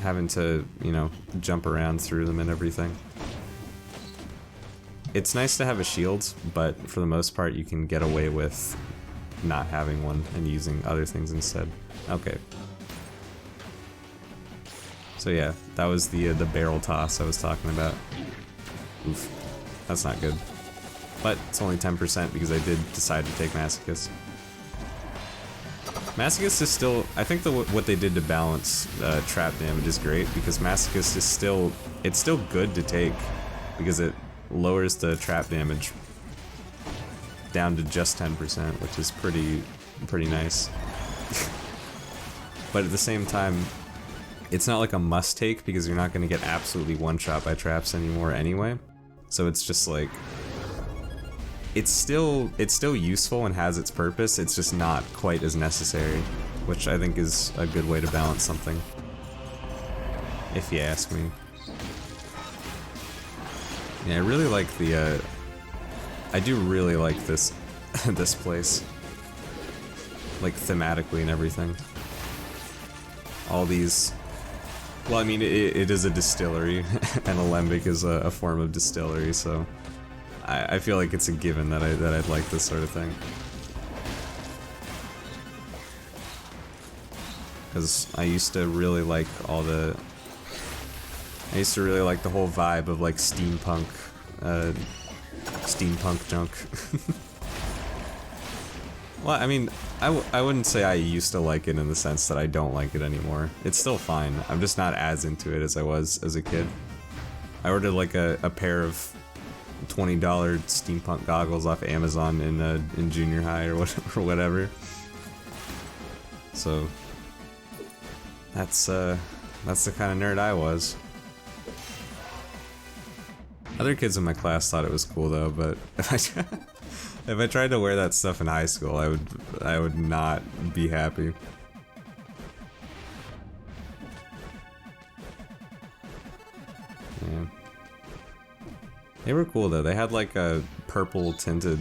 A: Having to, you know, jump around through them and everything. It's nice to have a shield, but for the most part you can get away with not having one and using other things instead. Okay. So yeah, that was the barrel toss I was talking about. Oof. That's not good. But it's only 10% because I did decide to take Masochist. Masochist is still, I think what they did to balance trap damage is great, because Masochist is still good to take because it lowers the trap damage down to just 10%, which is pretty nice. But at the same time, it's not like a must take because you're not going to get absolutely one shot by traps anymore anyway. So it's just like, it's still useful and has its purpose, it's just not quite as necessary, which I think is a good way to balance something, if you ask me. Yeah, I really like I do really like this this place, like thematically and everything. All these, well, I mean, it is a distillery, and Alembic is a form of distillery, so I feel like it's a given that I'd like this sort of thing. Because I used to really like the whole vibe of like steampunk junk. Well, I mean, I wouldn't say I used to like it in the sense that I don't like it anymore. It's still fine. I'm just not as into it as I was as a kid. I ordered like a pair of $20 steampunk goggles off Amazon in junior high or whatever. So that's the kind of nerd I was. Other kids in my class thought it was cool though, but if I tried to wear that stuff in high school, I would not be happy. Yeah. They were cool though. They had like a purple tinted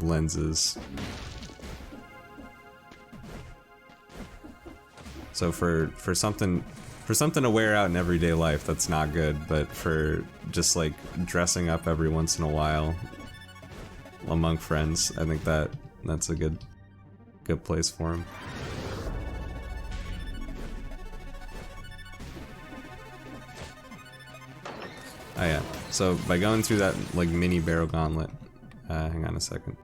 A: lenses. So for something to wear out in everyday life, that's not good. But for just like dressing up every once in a while among friends, I think that's a good place for them. Oh yeah. So by going through that like mini barrel gauntlet, hang on a second.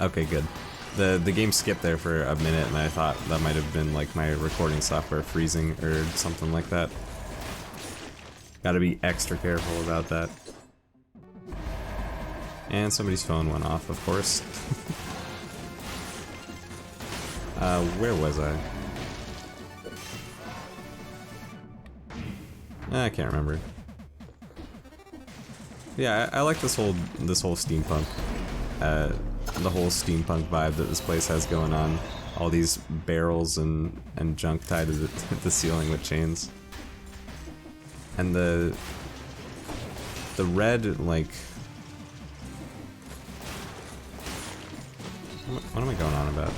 A: Okay, good. The game skipped there for a minute, and I thought that might have been like my recording software freezing or something like that. Gotta be extra careful about that. And somebody's phone went off, of course. Where was I? I can't remember. Yeah, I like this whole steampunk. The whole steampunk vibe that this place has going on. All these barrels and junk tied to the ceiling with chains. And the red, like... What am I going on about?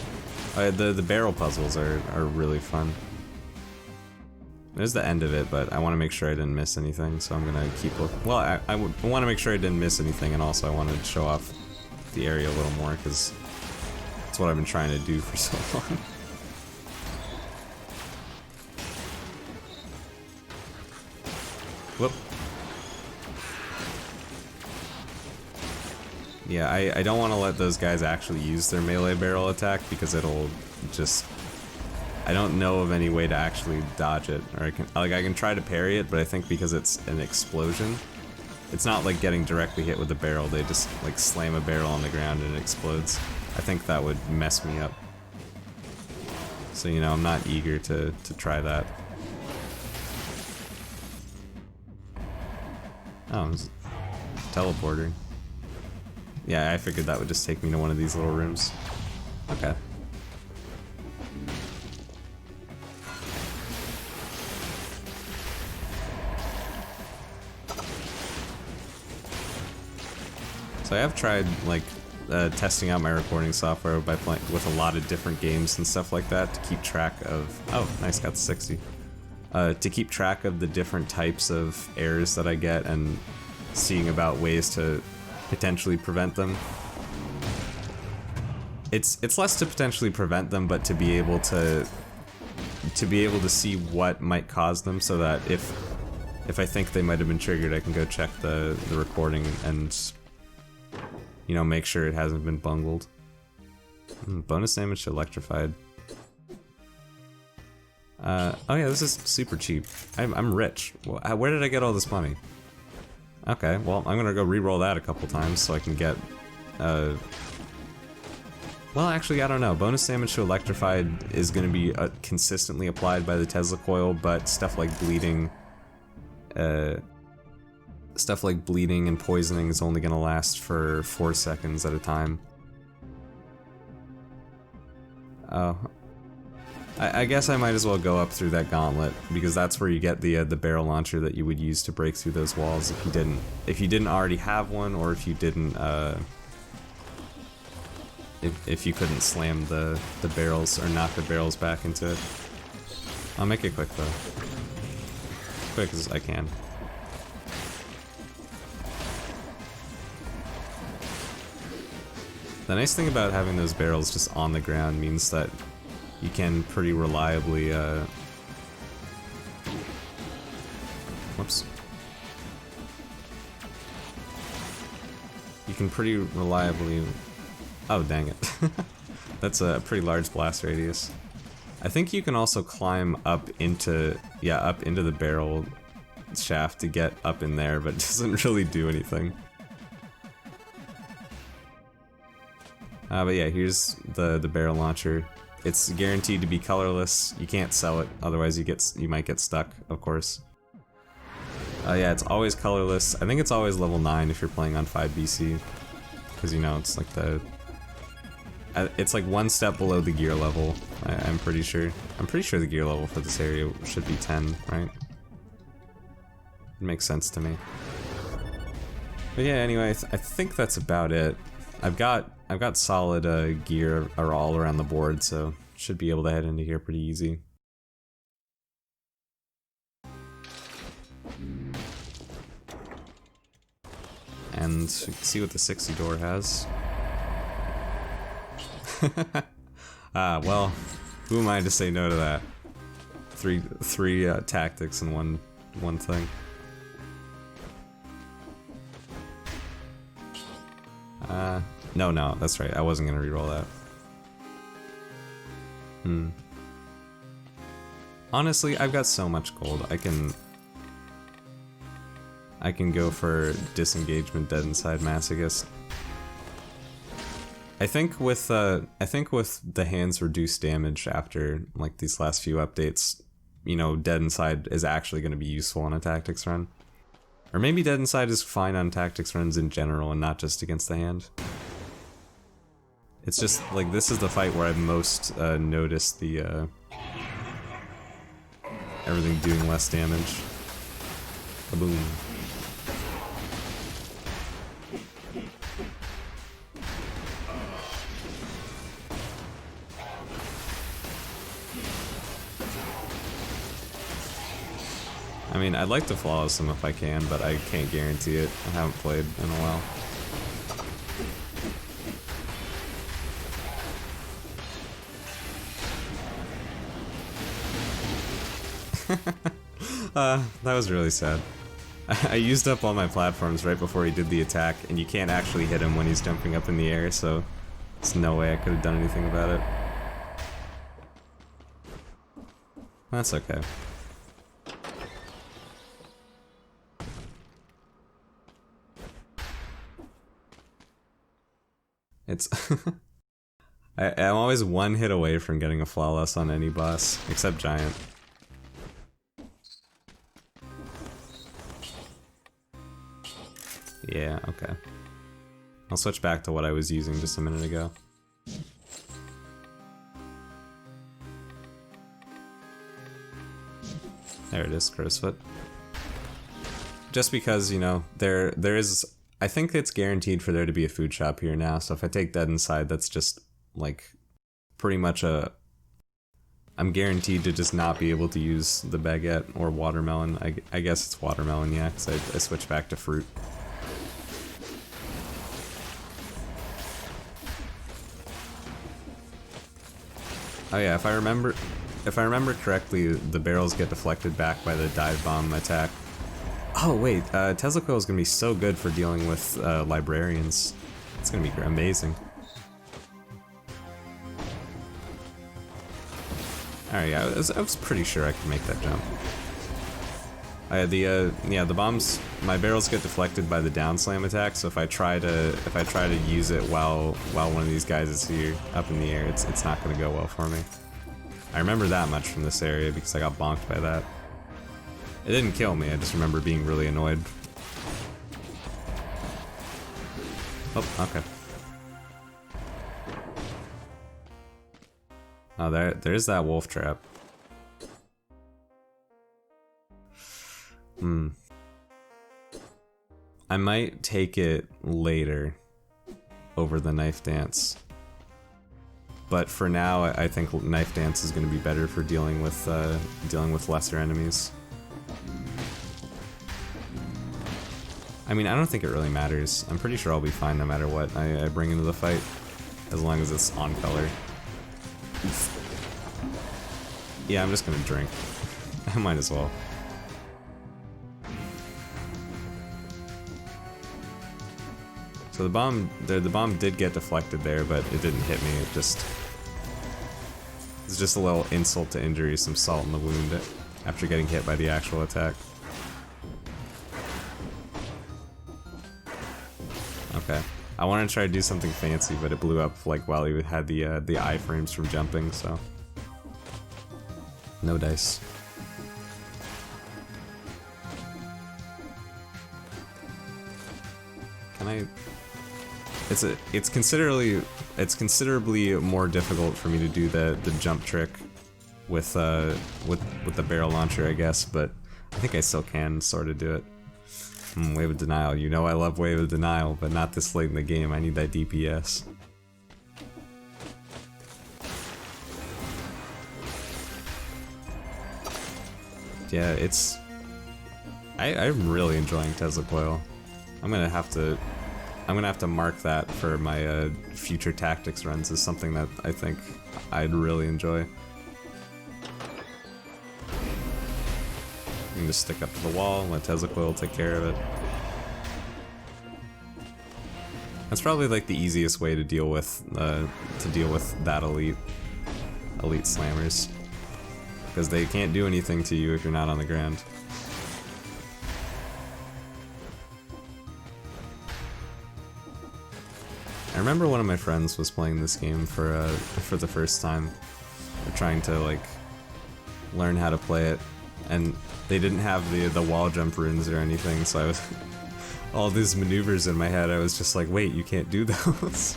A: The barrel puzzles are really fun. There's the end of it, but I want to make sure I didn't miss anything, so I'm gonna keep looking. Well, I want to make sure I didn't miss anything, and also I wanted to show off the area a little more, because that's what I've been trying to do for so long. Whoop. Yeah, I don't want to let those guys actually use their melee barrel attack, because it'll just... I don't know of any way to actually dodge it, or I can try to parry it, but I think because it's an explosion, it's not like getting directly hit with the barrel. They just like slam a barrel on the ground and it explodes. I think that would mess me up. So, you know, I'm not eager to try that. Oh, it's teleporter. Yeah, I figured that would just take me to one of these little rooms. Okay. So I have tried, like, testing out my recording software by playing with a lot of different games and stuff like that to keep track of... Oh, nice, got 60. To keep track of the different types of errors that I get and seeing about ways to potentially prevent them. It's less to potentially prevent them, but to be able to see what might cause them, so that if I think they might have been triggered, I can go check the recording and, you know, make sure it hasn't been bungled. Bonus damage to electrified. Oh yeah, this is super cheap. I'm rich. Where did I get all this money? Okay, well, I'm gonna go re-roll that a couple times so I can get, well, actually, I don't know. Bonus damage to electrified is gonna be consistently applied by the Tesla coil, but stuff like bleeding, and poisoning is only gonna last for 4 seconds at a time. Oh. I guess I might as well go up through that gauntlet, because that's where you get the barrel launcher that you would use to break through those walls if you didn't already have one, or if you didn't if you couldn't slam the barrels or knock the barrels back into it. I'll make it quick though. Quick as I can. The nice thing about having those barrels just on the ground means that you can pretty reliably, whoops. You can pretty reliably... Oh, dang it. That's a pretty large blast radius. I think you can also climb up into, up into the barrel shaft to get up in there, but it doesn't really do anything. But yeah, here's the barrel launcher. It's guaranteed to be colorless. You can't sell it, otherwise you might get stuck, of course. Yeah, it's always colorless. I think it's always level 9 if you're playing on 5 BC. Because, you know, it's like it's like one step below the gear level, I'm pretty sure. I'm pretty sure the gear level for this area should be 10, right? It makes sense to me. But yeah, anyway, I think that's about it. I've got solid gear all around the board, so should be able to head into here pretty easy. And you can see what the 60 door has. Well, who am I to say no to that? Three tactics in one thing. No, that's right. I wasn't gonna reroll that. Honestly, I've got so much gold. I can go for disengagement, dead inside masochist. I think with the hand's reduced damage after like these last few updates, you know, dead inside is actually going to be useful on a tactics run. Or maybe dead inside is fine on tactics runs in general and not just against the hand. It's just like this is the fight where I've most noticed the everything doing less damage. Kaboom. I mean, I'd like to flawless him if I can, but I can't guarantee it. I haven't played in a while. That was really sad. I used up all my platforms right before he did the attack, and you can't actually hit him when he's jumping up in the air, so there's no way I could have done anything about it. That's okay. It's I'm always one hit away from getting a flawless on any boss, except Giant. Yeah, okay. I'll switch back to what I was using just a minute ago. There it is, Crowsfoot. Just because, you know, there is... I think it's guaranteed for there to be a food shop here now, so if I take Dead Inside, that's just, like, pretty much a... I'm guaranteed to just not be able to use the baguette or watermelon. I guess it's watermelon, yeah, because I switched back to fruit. Oh yeah, if I remember correctly, the barrels get deflected back by the dive bomb attack. Oh wait, Tesla Coil is gonna be so good for dealing with librarians. It's gonna be amazing. Alright, yeah, I was pretty sure I could make that jump. The bombs, my barrels get deflected by the down slam attack, so if I try to use it while one of these guys is here up in the air, it's not gonna go well for me. I remember that much from this area because I got bonked by that. It didn't kill me, I just remember being really annoyed. Oh, okay. Oh, there's that wolf trap. I might take it later over the knife dance. But for now, I think knife dance is going to be better for dealing with lesser enemies. I mean, I don't think it really matters. I'm pretty sure I'll be fine no matter what I bring into the fight, as long as it's on color. Yeah, I'm just gonna drink. I might as well. So the bomb did get deflected there, but it didn't hit me. It's just a little insult to injury, some salt in the wound after getting hit by the actual attack. Okay. I wanted to try to do something fancy, but it blew up like while he had the iframes from jumping, so no dice. Can I? It's considerably more difficult for me to do the jump trick with the barrel launcher, I guess, but I think I still can sort of do it. Wave of Denial. You know I love Wave of Denial, but not this late in the game. I need that DPS. Yeah, it's... I'm really enjoying Tesla Coil. I'm gonna have to mark that for my future tactics runs as something that I think I'd really enjoy. You can just stick up to the wall and let Tesla Coil take care of it. That's probably like the easiest way to deal with that elite slammers, because they can't do anything to you if you're not on the ground. I remember one of my friends was playing this game for the first time. They're trying to like learn how to play it, and they didn't have the wall jump runes or anything, so I was all these maneuvers in my head, I was just like, wait, you can't do those.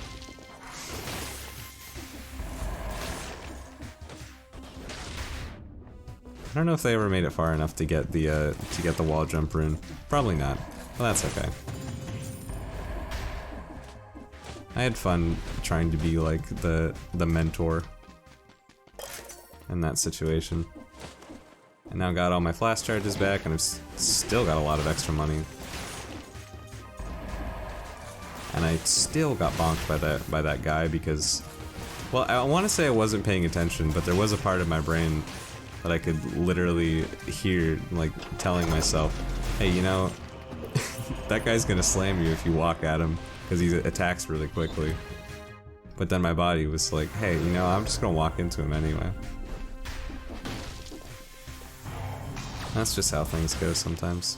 A: I don't know if they ever made it far enough to get the wall jump rune. Probably not. Well, that's okay. I had fun trying to be like the mentor in that situation. And now got all my flash charges back, and I've still got a lot of extra money. And I still got bonked by that guy because, well, I want to say I wasn't paying attention, but there was a part of my brain that I could literally hear, like, telling myself, hey, you know, that guy's gonna slam you if you walk at him, because he attacks really quickly. But then my body was like, hey, you know, I'm just gonna walk into him anyway. That's just how things go sometimes.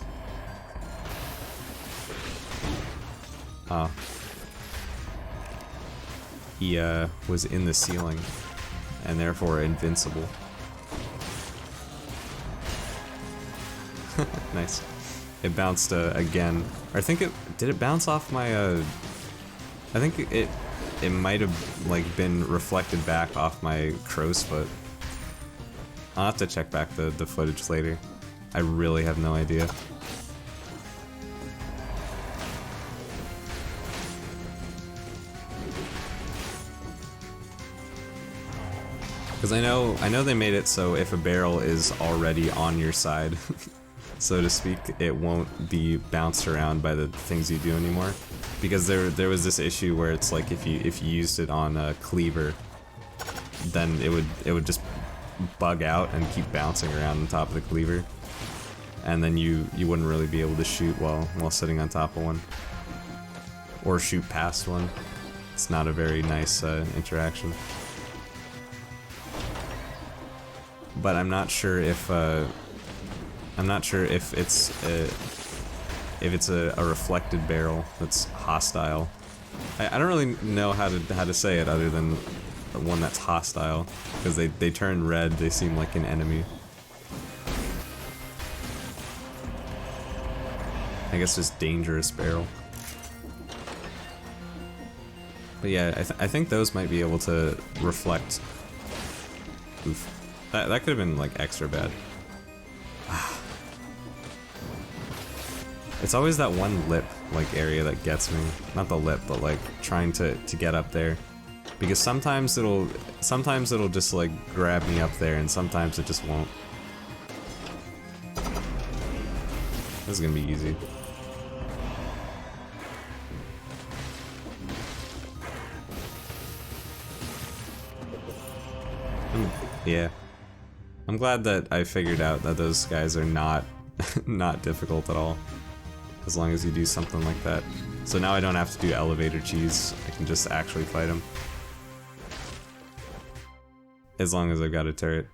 A: Oh. He was in the ceiling, and therefore invincible. Nice. It bounced again. Or I think did it bounce off my I think it might have like been reflected back off my crow's foot. I'll have to check back the footage later. I really have no idea. Because I know they made it so if a barrel is already on your side, so to speak, it won't be bounced around by the things you do anymore. Because there was this issue where it's like if you used it on a cleaver, then it would just bug out and keep bouncing around on top of the cleaver, and then you wouldn't really be able to shoot while sitting on top of one, or shoot past one. It's not a very nice interaction. But I'm not sure if it's a reflected barrel that's hostile. I don't really know how to say it other than one that's hostile, because they turn red. They seem like an enemy. I guess just dangerous barrel. But yeah, I think those might be able to reflect. Oof. That could have been like extra bad. It's always that one lip like area that gets me. Not the lip, but like trying to get up there. Because sometimes it'll just like grab me up there, and sometimes it just won't. This is gonna be easy. Yeah. I'm glad that I figured out that those guys are not difficult at all, as long as you do something like that. So now I don't have to do elevator cheese, I can just actually fight them. As long as I've got a turret.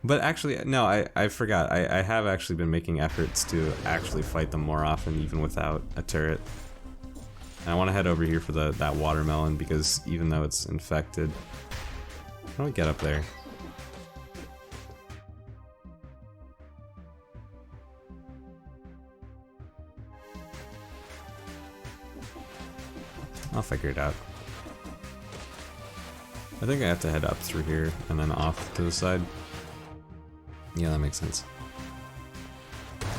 A: But actually, no, I forgot. I have actually been making efforts to actually fight them more often, even without a turret. And I want to head over here for that watermelon, because even though it's infected... How do we get up there? I'll figure it out. I think I have to head up through here and then off to the side. Yeah, that makes sense.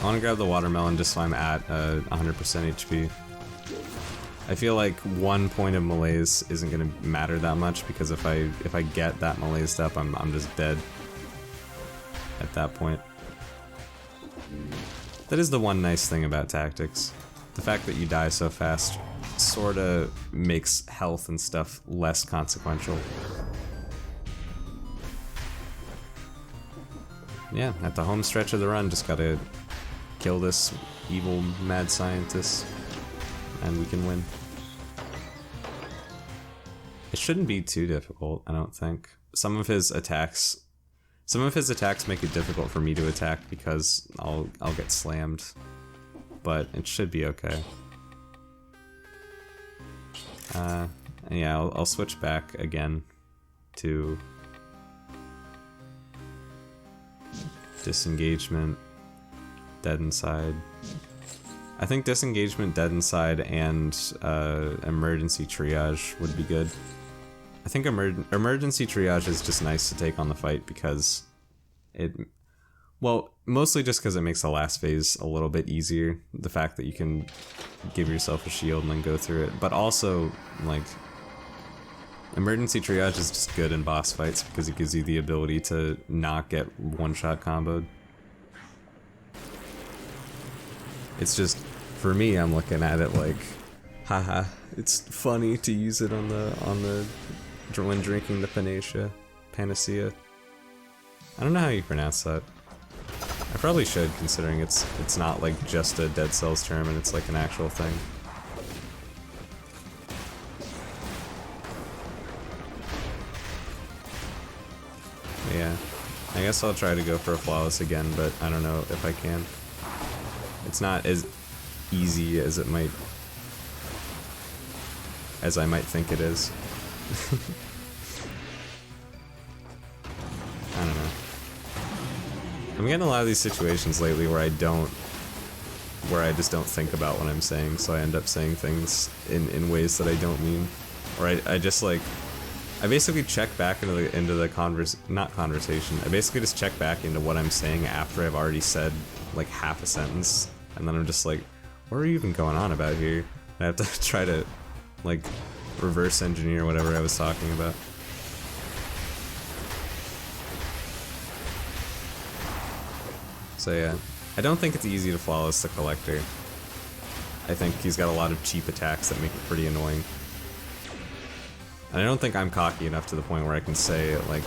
A: I want to grab the watermelon just so I'm at 100% HP. I feel like 1 point of malaise isn't going to matter that much because if I get that malaised up, I'm just dead at that point. That is the one nice thing about tactics. The fact that you die so fast sorta makes health and stuff less consequential. Yeah, at the home stretch of the run, just gotta kill this evil mad scientist, and we can win. It shouldn't be too difficult, I don't think. Some of his attacks make it difficult for me to attack because I'll get slammed, but it should be okay. Yeah, I'll switch back again to disengagement, dead inside. I think disengagement, dead inside, and emergency triage would be good. I think emergency triage is just nice to take on the fight because well, mostly just because it makes the last phase a little bit easier. The fact that you can give yourself a shield and then go through it, but also like emergency triage is just good in boss fights because it gives you the ability to not get one-shot comboed. It's just, for me, I'm looking at it like, haha, it's funny to use it on the when drinking the panacea. I don't know how you pronounce that. I probably should, considering it's not like just a Dead Cells term and it's like an actual thing. Yeah, I guess I'll try to go for a flawless again, but I don't know if I can. It's not as easy as I might think it is. I don't know. I'm getting a lot of these situations lately where I just don't think about what I'm saying, so I end up saying things in ways that I don't mean. Or I just like, I basically check back into the not conversation, I basically just check back into what I'm saying after I've already said like half a sentence, and then I'm just like, what are you even going on about here? I have to try to like reverse engineer whatever I was talking about. So yeah, I don't think it's easy to flawless the Collector. I think he's got a lot of cheap attacks that make it pretty annoying. And I don't think I'm cocky enough to the point where I can say, like,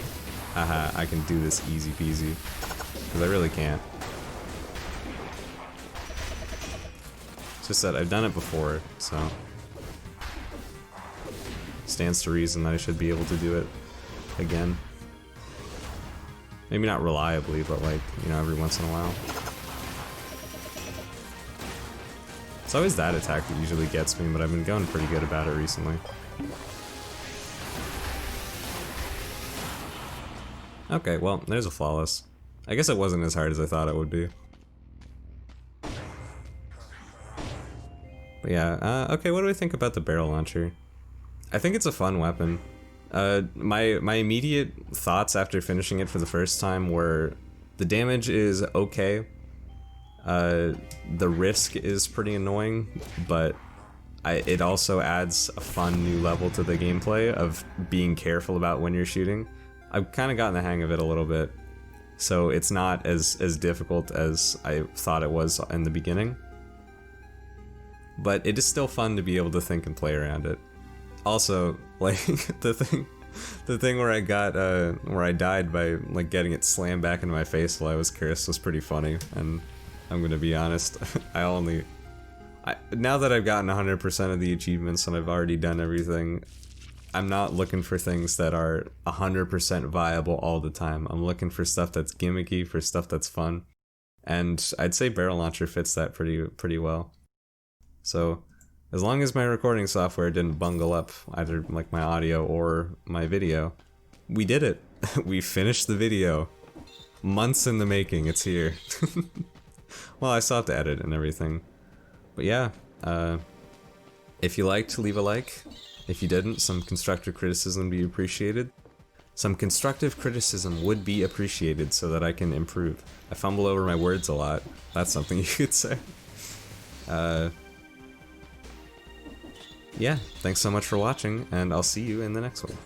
A: haha, I can do this easy peasy. Because I really can't. It's just that I've done it before, so stands to reason that I should be able to do it again. Maybe not reliably, but like, you know, every once in a while. It's always that attack that usually gets me, but I've been going pretty good about it recently. Okay, well, there's a flawless. I guess it wasn't as hard as I thought it would be. But yeah, okay, what do I think about the barrel launcher? I think it's a fun weapon. My immediate thoughts after finishing it for the first time were the damage is okay. The risk is pretty annoying, but it also adds a fun new level to the gameplay of being careful about when you're shooting. I've kind of gotten the hang of it a little bit, so it's not as difficult as I thought it was in the beginning. But it is still fun to be able to think and play around it. Also, like the thing where I died by like getting it slammed back into my face while I was cursed was pretty funny, and I'm gonna be honest, now that I've gotten 100% of the achievements and I've already done everything, I'm not looking for things that are 100% viable all the time. I'm looking for stuff that's gimmicky, for stuff that's fun, and I'd say Barrel Launcher fits that pretty well. So as long as my recording software didn't bungle up either like my audio or my video, we did it. We finished the video. Months in the making, it's here. Well, I still have to edit and everything. But yeah, If you liked, leave a like. If you didn't, some constructive criticism would be appreciated. Some constructive criticism would be appreciated so that I can improve. I fumble over my words a lot. That's something you could say. Yeah, thanks so much for watching, and I'll see you in the next one.